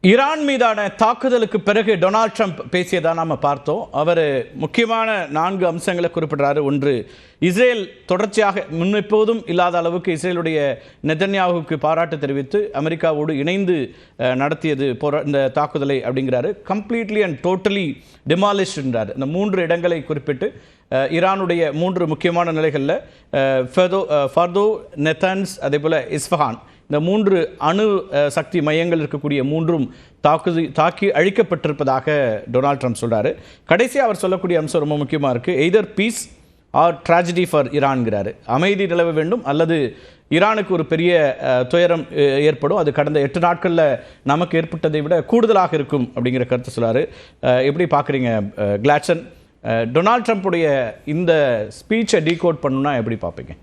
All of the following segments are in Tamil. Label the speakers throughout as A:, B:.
A: ஈரான் மீதான தாக்குதலுக்கு பிறகு டொனால்ட் ட்ரம்ப் பேசியதா நாம பார்த்தோம். அவர் முக்கியமான 4 அம்சங்களை குறிப்பிடுறாரு. ஒன்று, இஸ்ரேல் தொடர்ச்சியாக முன்னெப்போதும் இல்லாத அளவுக்கு இஸ்ரேலுடைய நெதன்யாஹுவுக்கு பாராட்டு தெரிவித்து அமெரிக்காவோடு இணைந்து நடத்தியது இந்த தாக்குதலை அப்படிங்கிறாரு. கம்ப்ளீட்லி அண்ட் டோட்டலி டிமாலிஷ்ன்றார். இந்த 3 இடங்களை குறிப்பிட்டு ஈரானுடைய 3 முக்கியமான நிலைகளில் ஃபர்தோ, நெத்தன்ஸ், அதே போல் இஸ்ஃபஹான், இந்த 3 அணு சக்தி மையங்கள் இருக்கக்கூடிய 3ம் தாக்கி அழிக்கப்பட்டிருப்பதாக டொனால்ட் ட்ரம்ப் சொல்கிறாரு. கடைசியாக அவர் சொல்லக்கூடிய அம்சம் ரொம்ப முக்கியமாக இருக்குது. Either peace or tragedy for ஈரான்கிறாரு. அமைதி நிலவ வேண்டும் அல்லது ஈரானுக்கு ஒரு பெரிய துயரம் ஏற்படும். அது கடந்த 8 நாட்களில் நமக்கு ஏற்பட்டதை விட கூடுதலாக இருக்கும் அப்படிங்கிற கருத்தை சொல்கிறாரு. எப்படி பார்க்குறீங்க கிளாட்சன்? டொனால்ட் ட்ரம்ப்புடைய இந்த ஸ்பீச்சை டீகோட் பண்ணணும்னா எப்படி பார்ப்பீங்க?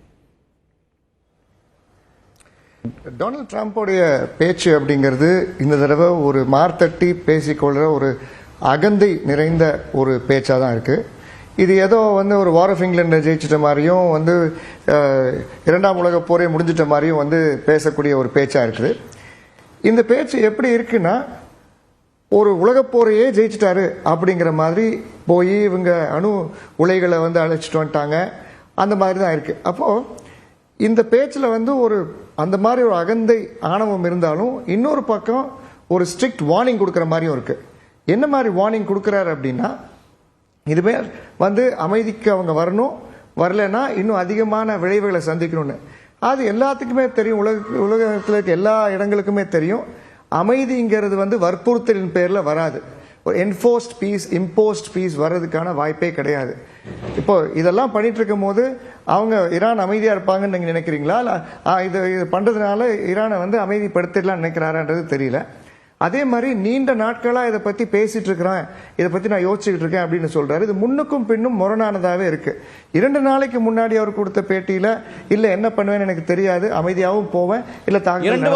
B: டொனால்ட் ட்ரம்ப்புடைய பேச்சு அப்படிங்கிறது இந்த தடவை ஒரு மார்த்தட்டி பேசிக்கொள்கிற ஒரு அகந்தை நிறைந்த ஒரு பேச்சாக தான் இருக்குது. இது ஏதோ ஒரு வார் ஆஃப் இங்கிலாண்டை ஜெயிச்சிட்ட மாதிரியும் 2ஆம் உலகப் போரே முடிஞ்சிட்ட மாதிரியும் பேசக்கூடிய ஒரு பேச்சாக இருக்குது. இந்த பேச்சு எப்படி இருக்குன்னா, ஒரு உலகப்போரையே ஜெயிச்சிட்டாரு அப்படிங்கிற மாதிரி போய் இவங்க அணு உலைகளை அழைச்சிட்டு வந்துட்டாங்க, அந்த மாதிரி தான் இருக்குது. அப்போது இந்த பேச்சில் ஒரு அந்த மாதிரி ஒரு அகந்தை ஆணவம் இருந்தாலும் இன்னொரு பக்கம் ஒரு ஸ்ட்ரிக்ட் வார்னிங் கொடுக்குற மாதிரியும் இருக்குது. என்ன மாதிரி வார்னிங் கொடுக்குறாரு அப்படின்னா, இதுவே அமைதிக்கு அவங்க வரணும், வரலைன்னா இன்னும் அதிகமான விளைவுகளை சந்திக்கணும்னு. அது எல்லாத்துக்குமே தெரியும், உலகத்தில் இருக்க எல்லா இடங்களுக்குமே தெரியும். அமைதிங்கிறது வற்புறுத்தலின் பேரில் வராது. ஒரு என்ஃபோர்ஸ்ட் பீஸ், இம்போஸ்ட் பீஸ் வர்றதுக்கான வாய்ப்பே கிடையாது. இப்போ இதெல்லாம் பண்ணிட்டு இருக்கும் போது அவங்க ஈரான் அமைதியாக இருப்பாங்கன்னு நீங்கள் நினைக்கிறீங்களா? இல்லை இது பண்ணுறதுனால ஈரானை அமைதிப்படுத்திடலாம் நினைக்கிறாரான்றது தெரியல. அதே மாதிரி நீண்ட நாட்களாக இதை பற்றி பேசிட்டு இருக்கிறேன், இதை பற்றி நான் யோசிச்சுக்கிட்டு இருக்கேன் அப்படின்னு சொல்றாரு. இது முன்னுக்கும் பின்னும் முரணானதாகவே இருக்கு. 2 நாளைக்கு முன்னாடி அவர் கொடுத்த பேட்டியில இல்லை என்ன பண்ணுவேன்னு எனக்கு தெரியாது, அமைதியாகவும் போவேன், இல்லை தாக்குதல்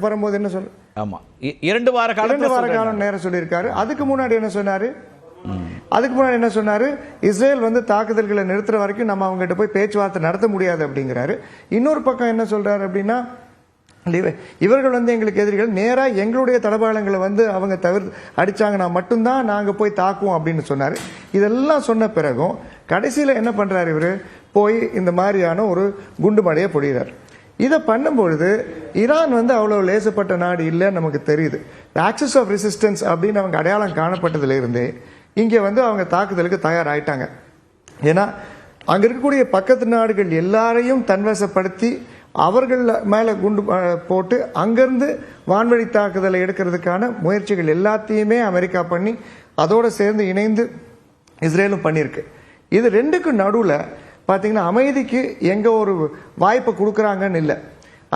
B: வரும்போது என்ன சொல்ற,
A: ஆமா 2 வார
B: காலம் நேரம் சொல்லியிருக்காரு. அதுக்கு முன்னாடி என்ன சொன்னாரு, இஸ்ரேல் தாக்குதல்களை நிறுத்துற வரைக்கும் நம்ம அவங்ககிட்ட போய் பேச்சுவார்த்தை நடத்த முடியாது அப்படிங்கிறாரு. இன்னொரு பக்கம் என்ன சொல்றாரு அப்படின்னா, இவர்கள் எங்களுக்கு எதிரிகள், நேராக எங்களுடைய தளபாளங்களை அவங்க அடிச்சாங்கன்னா மட்டும்தான் நாங்கள் போய் தாக்குவோம் அப்படின்னு சொன்னார். இதெல்லாம் சொன்ன பிறகும் கடைசியில் என்ன பண்ணுறாரு, இவர் போய் இந்த மாதிரியான ஒரு குண்டு மழையை பொழிகிறார். இதை பண்ணும்பொழுது ஈரான் அவ்வளோ லேசப்பட்ட நாடு இல்லைன்னு நமக்கு தெரியுது. ஆக்சிஸ் ஆஃப் ரெசிஸ்டன்ஸ் அப்படின்னு அவங்க அடையாளம் காணப்பட்டதுலேருந்தே இங்கே அவங்க தாக்குதலுக்கு தயாராகிட்டாங்க. ஏன்னா அங்கே இருக்கக்கூடிய பக்கத்து நாடுகள் எல்லாரையும் தன்வசப்படுத்தி அவர்கள் மேலே குண்டு போட்டு அங்கேருந்து வான்வழி தாக்குதலை எடுக்கிறதுக்கான முயற்சிகள் எல்லாத்தையுமே அமெரிக்கா பண்ணி அதோடு சேர்ந்து இணைந்து இஸ்ரேலும் பண்ணியிருக்கு. இது 2க்கும் நடுவில் பார்த்தீங்கன்னா அமைதிக்கு எங்கே ஒரு வாய்ப்பை கொடுக்குறாங்கன்னு இல்லை.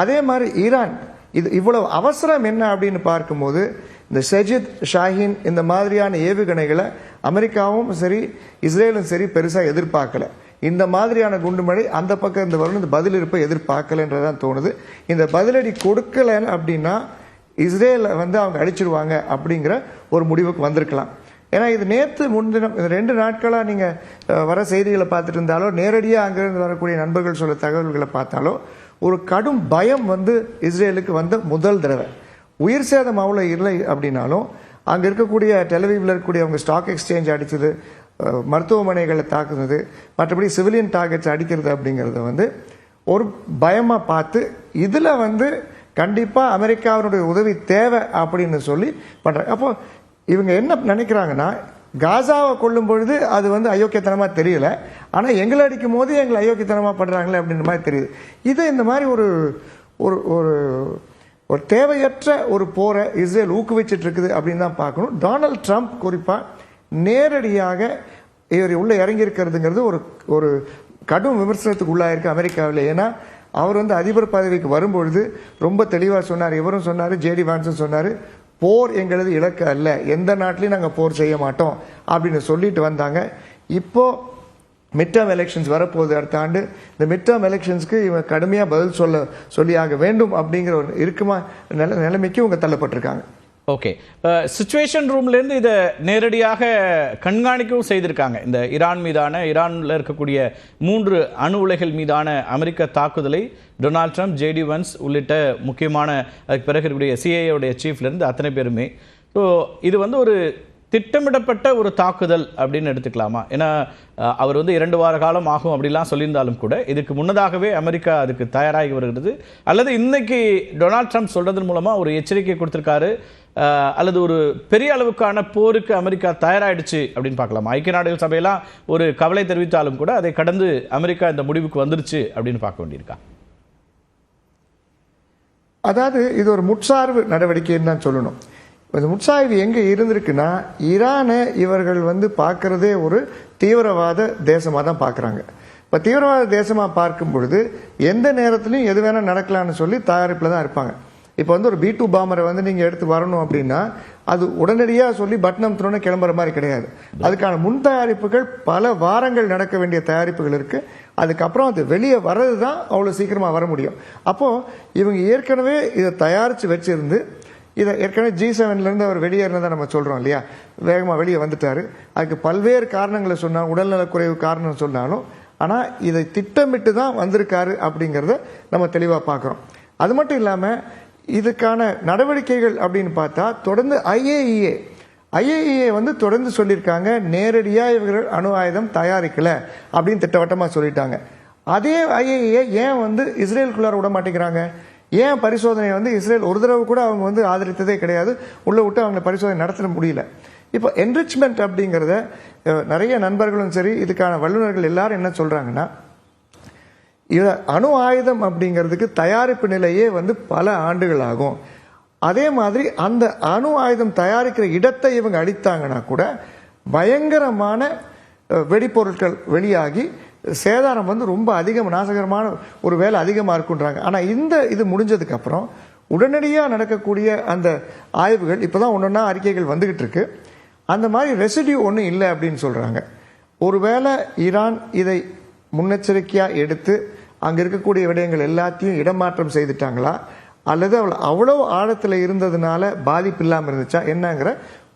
B: அதே மாதிரி ஈரான் இது இவ்வளவு அவசரம் என்ன அப்படின்னு பார்க்கும்போது, இந்த ஷெஜித், ஷாஹின் இந்த மாதிரியான ஏவுகணைகளை அமெரிக்காவும் சரி இஸ்ரேலும் சரி பெருசாக எதிர்பார்க்கல. இந்த மாதிரியான குண்டுமழை அந்த பக்கம் இந்த வரும், இந்த பதிலிருப்பை எதிர்பார்க்கலன்றதான் தோணுது. இந்த பதிலடி கொடுக்கல அப்படின்னா இஸ்ரேலை அவங்க அடிச்சிருவாங்க அப்படிங்கிற ஒரு முடிவுக்கு வந்திருக்கலாம். ஏன்னா இது நேற்று முன்தினம் 2 நாட்களாக நீங்கள் வர செய்திகளை பார்த்துட்டு இருந்தாலோ நேரடியாக அங்கிருந்து வரக்கூடிய நண்பர்கள் சொல்ல தகவல்களை பார்த்தாலோ ஒரு கடும் பயம் இஸ்ரேலுக்கு முதல் தடவை. உயிர் சேதம் அவ்வளோ இல்லை அப்படின்னாலும் அங்கே இருக்கக்கூடிய டெலிவிஷனில் இருக்கக்கூடிய அவங்க ஸ்டாக் எக்ஸ்சேஞ்ச் அடித்தது, மருத்துவமனைகளை தாக்குனது, மற்றபடி சிவிலியன் டார்கெட்ஸ் அடிக்கிறது அப்படிங்கிறத ஒரு பயமாக பார்த்து இதில் கண்டிப்பாக அமெரிக்காவினுடைய உதவி தேவை அப்படின்னு சொல்லி பண்ணுறாங்க. அப்போ இவங்க என்ன நினைக்கிறாங்கன்னா, காசாவை கொள்ளும் பொழுது அது அயோக்கியத்தனமாக தெரியல, ஆனால் எங்களை அடிக்கும் போது எங்களை அயோக்கியத்தனமாக பண்ணுறாங்களே அப்படின்ற மாதிரி தெரியுது. இது இந்த மாதிரி ஒரு ஒரு ஒரு தேவையற்ற ஒரு போரை இஸ்ரேல் ஊக்குவிச்சிட்டு இருக்குது அப்படின்னு தான் பார்க்கணும். டொனால்ட் ட்ரம்ப் குறிப்பாக நேரடியாக இவர் உள்ளே இறங்கியிருக்கிறதுங்கிறது ஒரு ஒரு கடும் விமர்சனத்துக்கு உள்ளாயிருக்கு அமெரிக்காவில். ஏன்னா அவர் அதிபர் பதவிக்கு வரும்பொழுது ரொம்ப தெளிவாக சொன்னார், இவரும் சொன்னார், ஜேடி வான்ஸும் சொன்னார், போர் எங்களது இலக்கு அல்ல, எந்த நாட்டிலையும் நாங்கள் போர் செய்ய மாட்டோம் அப்படின்னு சொல்லிட்டு வந்தாங்க. இப்போ மிட்டம் எலெக்ஷன்ஸ் வரப்போகுது அடுத்த ஆண்டு. இந்த மிட்டம் எலெக்ஷன்ஸ்க்கு இவங்க கடுமையாக பதில் சொல்லியாக வேண்டும் அப்படிங்கிற ஒரு இருக்குமா நிலைமைக்கு இவங்க தள்ளப்பட்டிருக்காங்க.
A: ஓகே, சிச்சுவேஷன் ரூம்லேருந்து இதை நேரடியாக கண்காணிக்கவும் செய்திருக்காங்க. இந்த ஈரானில் இருக்கக்கூடிய 3 அணு உலைகள் மீதான அமெரிக்க தாக்குதலை டொனால்ட் ட்ரம்ப், ஜேடி வென்ஸ் உள்ளிட்ட முக்கியமான அதுக்கு பிறகு இருக்கக்கூடிய சிஐஏவுடைய சீஃப்லேருந்து அத்தனை பேருமே. ஸோ இது வந்து ஒரு திட்டமிடப்பட்ட ஒரு தாக்குதல் அப்படின்னு எடுத்துக்கலாமா? ஏன்னா அவர் வந்து 2 வார காலம் ஆகும் அப்படிலாம் சொல்லியிருந்தாலும் கூட இதுக்கு முன்னதாகவே அமெரிக்கா அதுக்கு தயாராகி வருகிறது, அல்லது இன்னைக்கு டொனால்ட் ட்ரம்ப் சொல்றதன் மூலமாக ஒரு எச்சரிக்கை கொடுத்துருக்காரு, அல்லது ஒரு பெரிய அளவுக்கான போருக்கு அமெரிக்கா தயாராகிடுச்சு அப்படின்னு பார்க்கலாமா? ஐக்கிய நாடுகள் சபையெல்லாம் ஒரு கவலை தெரிவித்தாலும் கூட அதை கடந்து அமெரிக்கா இந்த முடிவுக்கு வந்துருச்சு அப்படின்னு பார்க்க வேண்டியிருக்கா?
B: அதாவது இது ஒரு முற்சார்பு நடவடிக்கைன்னு தான் சொல்லணும். இந்த முற்சாய்வு எங்கே இருந்திருக்குன்னா, ஈரானை இவர்கள் வந்து பார்க்கறதே ஒரு தீவிரவாத தேசமாக தான் பார்க்குறாங்க. இப்போ தீவிரவாத தேசமாக பார்க்கும் பொழுது எந்த நேரத்துலையும் எது வேணால் நடக்கலான்னு சொல்லி தயாரிப்பில் தான் இருப்பாங்க. இப்போ வந்து ஒரு B2 பாம்பரை வந்து நீங்கள் எடுத்து வரணும் அப்படின்னா அது உடனடியாக சொல்லி பட்னம் அமுத்தினோன்னு கிளம்புற மாதிரி கிடையாது. அதுக்கான முன் தயாரிப்புகள் பல வாரங்கள் நடக்க வேண்டிய தயாரிப்புகள் இருக்குது. அதுக்கப்புறம் அது வெளியே வர்றது தான் அவ்வளோ சீக்கிரமாக வர முடியும். அப்போது இவங்க ஏற்கனவே இதை தயாரித்து வச்சிருந்து இதை ஏற்கனவே G7லேருந்து அவர் வெளியேறினதை நம்ம சொல்கிறோம் இல்லையா, வேகமாக வெளியே வந்துட்டார். அதுக்கு பல்வேறு காரணங்களை சொன்னால், உடல்நலக்குறைவு காரணம் சொன்னாலும், ஆனால் இதை திட்டமிட்டு தான் வந்திருக்காரு அப்படிங்கிறத நம்ம தெளிவாக பார்க்குறோம். அது மட்டும் இல்லாமல் இதுக்கான நடவடிக்கைகள் அப்படின்னு பார்த்தா தொடர்ந்து ஐஏஇஏ வந்து தொடர்ந்து சொல்லியிருக்காங்க, நேரடியாக இவர்கள் அணு ஆயுதம் தயாரிக்கல அப்படின்னு திட்டவட்டமாக சொல்லிட்டாங்க. அதே ஐஏஇஏ ஏன் வந்து இஸ்ரேலுக்குள்ளார விட மாட்டேங்கிறாங்க? ஏன் பரிசோதனை வந்து இஸ்ரேல் ஒரு தடவை கூட அவங்க வந்து ஆதரித்ததே கிடையாது, உள்ள விட்டு அவங்க பரிசோதனை நடத்த முடியல. இப்போ என்ரிச்மெண்ட் அப்படிங்கிறத நிறைய நண்பர்களும் சரி இதுக்கான வல்லுநர்கள் எல்லாரும் என்ன சொல்றாங்கன்னா, இதை அணு ஆயுதம் அப்படிங்கிறதுக்கு தயாரிப்பு நிலையே வந்து பல ஆண்டுகள் ஆகும். அதே மாதிரி அந்த அணு ஆயுதம் தயாரிக்கிற இடத்தை இவங்க அடித்தாங்கன்னா கூட பயங்கரமான வெடிப்பொருட்கள் வெளியாகி சேதாரம் வந்து ரொம்ப நாசகரமான ஒரு வேலை அதிகமாக இருக்குன்றாங்க. ஆனால் இது முடிஞ்சதுக்கு அப்புறம் உடனடியாக நடக்கக்கூடிய அந்த ஆய்வுகள் இப்போதான் ஒன்றொன்னா அறிக்கைகள் வந்துகிட்டு இருக்கு. அந்த மாதிரி ரெசிடியூ ஒன்றும் இல்லை அப்படின்னு சொல்றாங்க. ஒருவேளை ஈரான் இதை முன்னெச்சரிக்கையாக எடுத்து அங்கே இருக்கக்கூடிய விடயங்கள் எல்லாத்தையும் இடமாற்றம் செய்துட்டாங்களா, அல்லது அவ்வளோ ஆழத்தில் இருந்ததுனால பாதிப்பு இல்லாமல் இருந்துச்சா என்னங்கிற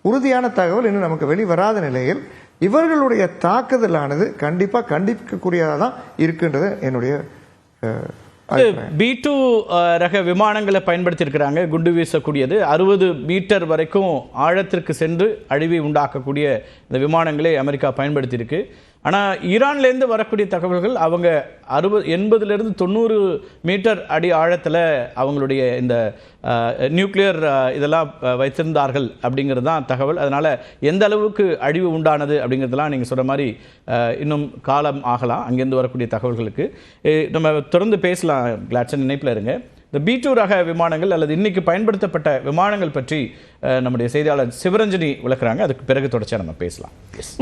B: உறுதியான தகவல் இன்னும் நமக்கு வெளிவராத நிலையில் இவர்களுடைய தாக்குதலானது கண்டிப்பாக கண்டிக்கக்கூடியதாக தான் இருக்குன்றது என்னுடைய
A: B2 ரக விமானங்களை பயன்படுத்தி இருக்கிறாங்க. குண்டு வீசக்கூடியது 60 மீட்டர் வரைக்கும் ஆழத்திற்கு சென்று அழிவை உண்டாக்கக்கூடிய இந்த விமானங்களை அமெரிக்கா பயன்படுத்தி இருக்கு. ஆனால் ஈரான்லேருந்து வரக்கூடிய தகவல்கள் அவங்க 80லேருந்து 90 மீட்டர் அடி ஆழத்தில் அவங்களுடைய இந்த நியூக்ளியர் இதெல்லாம் வைத்திருந்தார்கள் அப்படிங்கிறது தான் தகவல். அதனால் எந்த அளவுக்கு அழிவு உண்டானது அப்படிங்கிறதுலாம் நீங்கள் சொல்கிற மாதிரி இன்னும் காலம் ஆகலாம் அங்கேருந்து வரக்கூடிய தகவல்களுக்கு. நம்ம தொடர்ந்து பேசலாம். கிளாட்சன் இணைப்பில் இருங்க. இந்த B2 ரக விமானங்கள் அல்லது இன்னைக்கு பயன்படுத்தப்பட்ட விமானங்கள் பற்றி நம்முடைய செய்தியாளர் சிவரஞ்சனி விளக்குறாங்க. அதுக்கு பிறகு தொடர்ச்சியாக நம்ம பேசலாம்.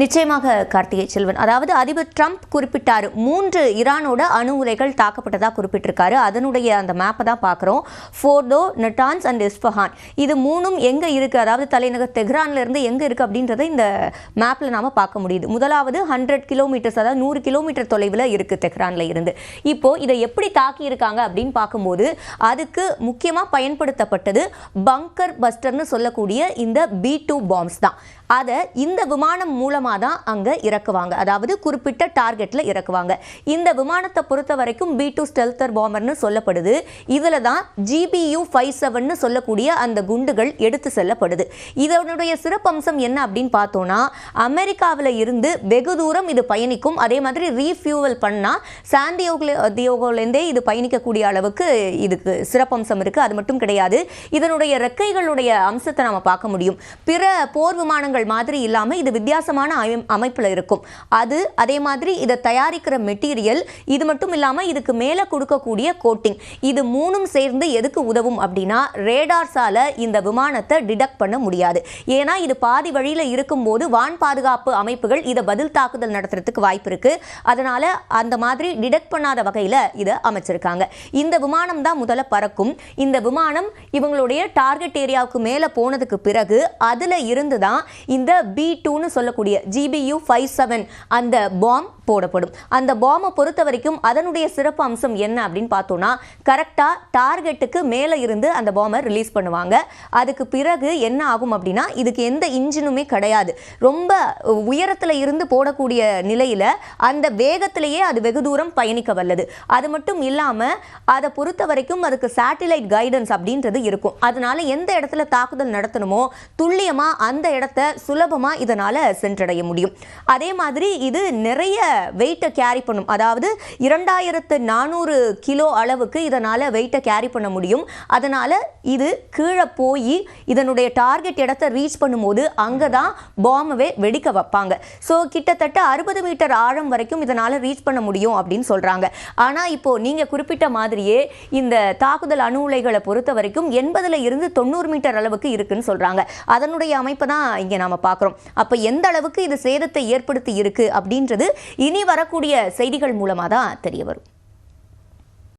C: நிச்சயமாக கார்த்திகை செல்வன், அதாவது அதிபர் ட்ரம்ப் குறிப்பிட்டார் 3 ஈரானோட அணு உலைகள் தாக்கப்பட்டதாக குறிப்பிட்டிருக்காரு. அதனுடைய அந்த மேப்பை தான் பார்க்குறோம். ஃபோர்டோ, நட்டான்ஸ் அண்ட் இஸ்ஃபஹான், இது 3ம் எங்கே இருக்குது, அதாவது தலைநகர் தெஹ்ரான்ல இருந்து எங்கே இருக்குது அப்படின்றத இந்த மேப்பில் நாம் பார்க்க முடியுது. முதலாவது 100 கிலோமீட்டர்ஸ், அதாவது 100 கிலோமீட்டர் தொலைவில் இருக்குது தெஹ்ரான்ல இருந்து. இப்போ இதை எப்படி தாக்கியிருக்காங்க அப்படின்னு பார்க்கும்போது அதுக்கு முக்கியமாக பயன்படுத்தப்பட்டது பங்கர் பஸ்டர்னு சொல்லக்கூடிய இந்த B2 பாம்ஸ் தான். அதை இந்த விமானம் மூலமாக தான் அங்கே இறக்குவாங்க, அதாவது குறிப்பிட்ட டார்கெட்டில் இறக்குவாங்க. இந்த விமானத்தை பொறுத்த வரைக்கும் B2 ஸ்டெல்தர் பாம்பர்னு சொல்லப்படுது. இதில் தான் GBU-57ன்னு சொல்லக்கூடிய அந்த குண்டுகள் எடுத்து செல்லப்படுது. இதனுடைய சிறப்பம்சம் என்ன அப்படின்னு பார்த்தோன்னா, அமெரிக்காவில் இருந்து வெகு தூரம் இது பயணிக்கும். அதே மாதிரி ரீஃபியூவல் பண்ணால் சாண்டியோகோலேருந்தே இது பயணிக்கக்கூடிய அளவுக்கு இதுக்கு சிறப்பம்சம் இருக்குது. அது மட்டும் கிடையாது, இதனுடைய ரெக்கைகளுடைய அம்சத்தை நம்ம பார்க்க முடியும். பிற போர் விமானங்கள் மாதிரி இல்லாம இது வித்தியாசமான அமைப்புல இருக்கும். அதே மாதிரி இதை தயாரிக்கிற மெட்டீரியல், இது மட்டும் இல்லாம இதுக்கு மேல கொடுக்கக்கூடிய கோட்டிங், இது 3ம் சேர்ந்து எதுக்கு உதவும் அப்படின்னா, ரேடார்ஸால இந்த விமானத்தை டிடெக்ட் பண்ண முடியாது. ஏன்னா இது பாதி வழியில இருக்கும்போது வான் பாதுகாப்பு அமைப்புகள் இதை பதில் தாக்குதல் நடத்துறதுக்கு வாய்ப்பு இருக்கு. அதனால அந்த மாதிரி டிடெக்ட் பண்ணாத வகையில இதை அமைச்சிருக்காங்க. இந்த விமானம் தான் முதல்ல முதல்ல பறக்கும். இந்த விமானம் இவங்களுடைய டார்கெட் ஏரியாவுக்கு மேலே போனதுக்கு பிறகு அதில் இருந்து தான் இந்த B2ன்னு சொல்லக்கூடிய GBU-57 அந்த பாம் போடப்படும். அந்த பாம்பை பொறுத்த வரைக்கும் அதனுடைய சிறப்பு அம்சம் என்ன அப்படின்னு பார்த்தோம்னா, கரெக்டாக டார்கெட்டுக்கு மேலே இருந்து அந்த பாம்பை ரிலீஸ் பண்ணுவாங்க. அதுக்கு பிறகு என்ன ஆகும் அப்படின்னா, இதுக்கு எந்த இன்ஜினுமே கிடையாது. ரொம்ப உயரத்தில் இருந்து போடக்கூடிய நிலையில் அந்த வேகத்திலேயே அது வெகு தூரம் பயணிக்க வல்லது. அது மட்டும் இல்லாமல் அதை பொறுத்த வரைக்கும் அதுக்கு சேட்டிலைட் கைடன்ஸ் அப்படின்றது இருக்கும். அதனால எந்த இடத்துல தாக்குதல் நடத்தணுமோ துல்லியமாக அந்த இடத்த சுலபமாக இதனால் சென்றடைய முடியும். அதே மாதிரி இது நிறைய வெயிட்டை கேரி பண்ணும். அதாவது 2400 கிலோ அளவுக்கு இதனால் வெயிட்டை கேரி பண்ண முடியும். அதனால் இது கீழே போய் இதனுடைய டார்கெட் இடத்தை ரீச் பண்ணும்போது அங்கே தான் பாம்பை வெடிக்க வைப்பாங்க. ஸோ கிட்டத்தட்ட 60 மீட்டர் ஆழம் வரைக்கும் இதனால் ரீச் பண்ண முடியும் அப்படின்னு சொல்கிறாங்க. ஆனால் இப்போது நீங்கள் குறிப்பிட்ட மாதிரியே இந்த தாக்குதல் அணு உலைகளை பொறுத்த வரைக்கும் 80 இருந்து 90 மீட்டர் அளவுக்கு இருக்குன்னு சொல்கிறாங்க. அதனுடைய அமைப்பை தான் இங்கே நாம் பார்க்குறோம். அப்போ எந்த அளவுக்கு இது சேதத்தை ஏற்படுத்தி இருக்கு அப்படின்றது இனி வரக்கூடிய செய்திகள் மூலமாக தான் தெரிய வரும்.